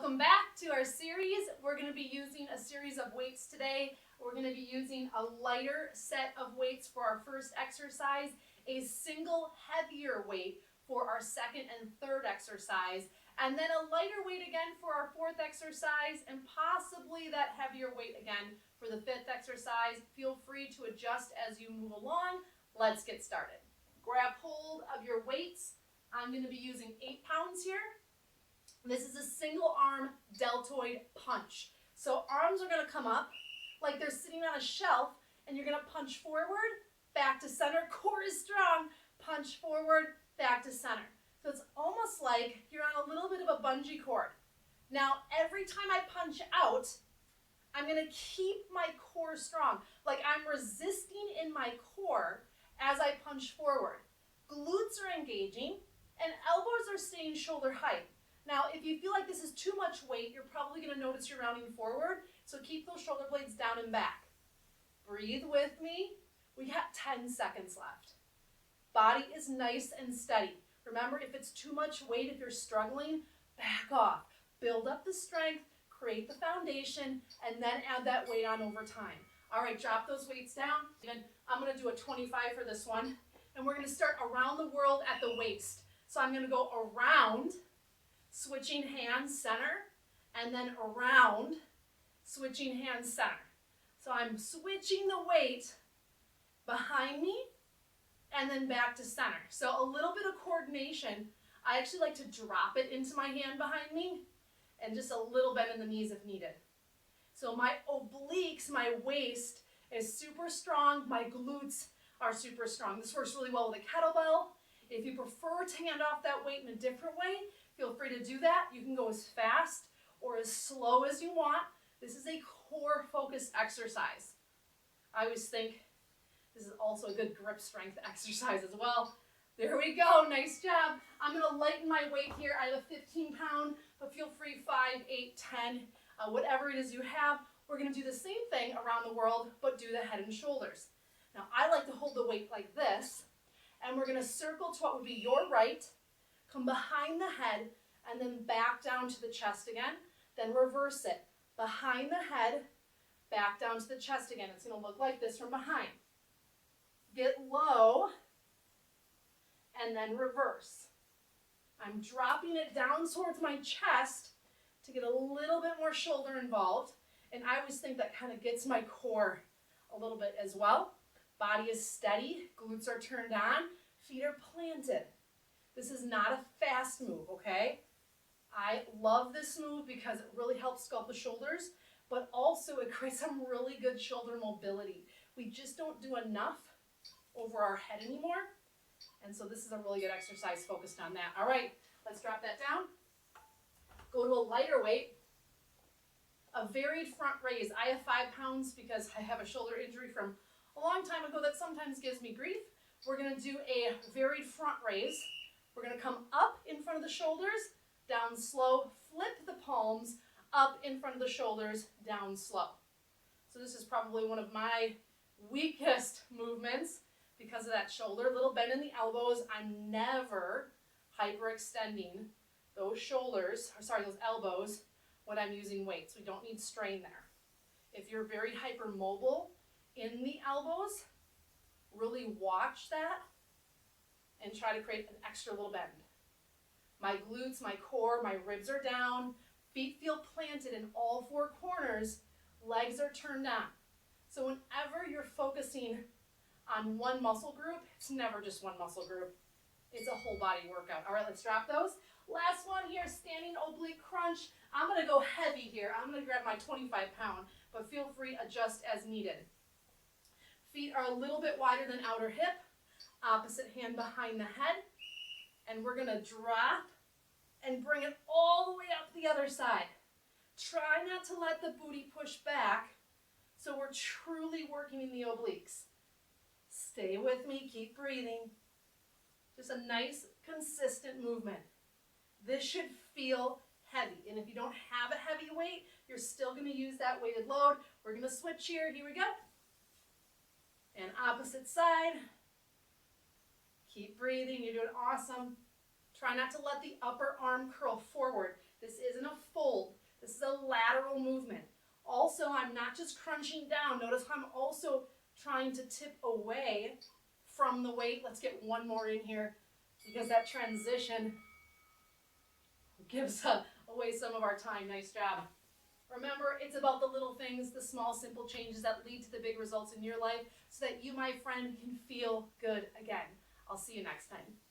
Welcome back to our series. We're going to be using a series of weights today. We're going to be using a lighter set of weights for our first exercise, a single heavier weight for our second and third exercise, and then a lighter weight again for our fourth exercise, and possibly that heavier weight again for the fifth exercise. Feel free to adjust as you move along. Let's get started. Grab hold of your weights. I'm going to be using 8 pounds here. This is a single arm deltoid punch. So arms are going to come up like they're sitting on a shelf, and you're going to punch forward, back to center. Core is strong. Punch forward, back to center. So it's almost like you're on a little bit of a bungee cord. Now, every time I punch out, I'm going to keep my core strong. Like I'm resisting in my core as I punch forward. Glutes are engaging, and elbows are staying shoulder height. Now, if you feel like this is too much weight, you're probably going to notice you're rounding forward, so keep those shoulder blades down and back. Breathe with me. We got 10 seconds left. Body is nice and steady. Remember, if it's too much weight, if you're struggling, back off. Build up the strength, create the foundation, and then add that weight on over time. All right, drop those weights down. I'm going to do a 25 for this one, and we're going to start around the world at the waist. So I'm going to go around, switching hands center, and then around, switching hands center. So I'm switching the weight behind me and then back to center. So a little bit of coordination. I actually like to drop it into my hand behind me and just a little bend in the knees if needed. So my obliques, my waist is super strong. My glutes are super strong. This works really well with a kettlebell. If you prefer to hand off that weight in a different way, feel free to do that. You can go as fast or as slow as you want. This is a core focused exercise. I always think this is also a good grip strength exercise as well. There we go, nice job. I'm gonna lighten my weight here. I have a 15 pound, but feel free 5, 8, 10, whatever it is you have. We're gonna do the same thing around the world, but do the head and shoulders. Now I like to hold the weight like this, and we're gonna circle to what would be your right, come behind the head, and then back down to the chest again. Then reverse it. Behind the head, back down to the chest again. It's going to look like this from behind. Get low, and then reverse. I'm dropping it down towards my chest to get a little bit more shoulder involved. And I always think that kind of gets my core a little bit as well. Body is steady. Glutes are turned on. Feet are planted. This is not a fast move, okay? I love this move because it really helps sculpt the shoulders, but also it creates some really good shoulder mobility. We just don't do enough over our head anymore, and so this is a really good exercise focused on that. All right, let's drop that down. Go to a lighter weight, a varied front raise. I have 5 pounds because I have a shoulder injury from a long time ago that sometimes gives me grief. We're going to do a varied front raise. We're going to come up in front of the shoulders, down slow, flip the palms, up in front of the shoulders, down slow. So this is probably one of my weakest movements because of that shoulder. Little bend in the elbows. I'm never hyperextending those shoulders, those elbows when I'm using weights. We don't need strain there. If you're very hypermobile in the elbows, really watch that and try to create an extra little bend. My glutes, my core, my ribs are down, feet feel planted in all 4 corners, legs are turned on. So whenever you're focusing on one muscle group, it's never just one muscle group. It's a whole body workout. All right, let's drop those. Last one here, standing oblique crunch. I'm gonna go heavy here. I'm gonna grab my 25 pound, but feel free to adjust as needed. Feet are a little bit wider than outer hip. Opposite hand behind the head, and we're going to drop and bring it all the way up the other side. Try not to let the booty push back, so we're truly working in the obliques. Stay with me, keep breathing. Just a nice, consistent movement. This should feel heavy, and if you don't have a heavy weight, you're still going to use that weighted load. We're going to switch here. Here we go. And opposite side. Keep breathing, you're doing awesome. Try not to let the upper arm curl forward. This isn't a fold. how I'm not just crunching down. Notice how I'm also trying to tip away from the weight. Let's get one more in here because that transition gives away some of our time. Nice job. Remember, it's about the little things, the small, simple changes that lead to the big results in your life so that you, my friend, can feel good again. I'll see you next time.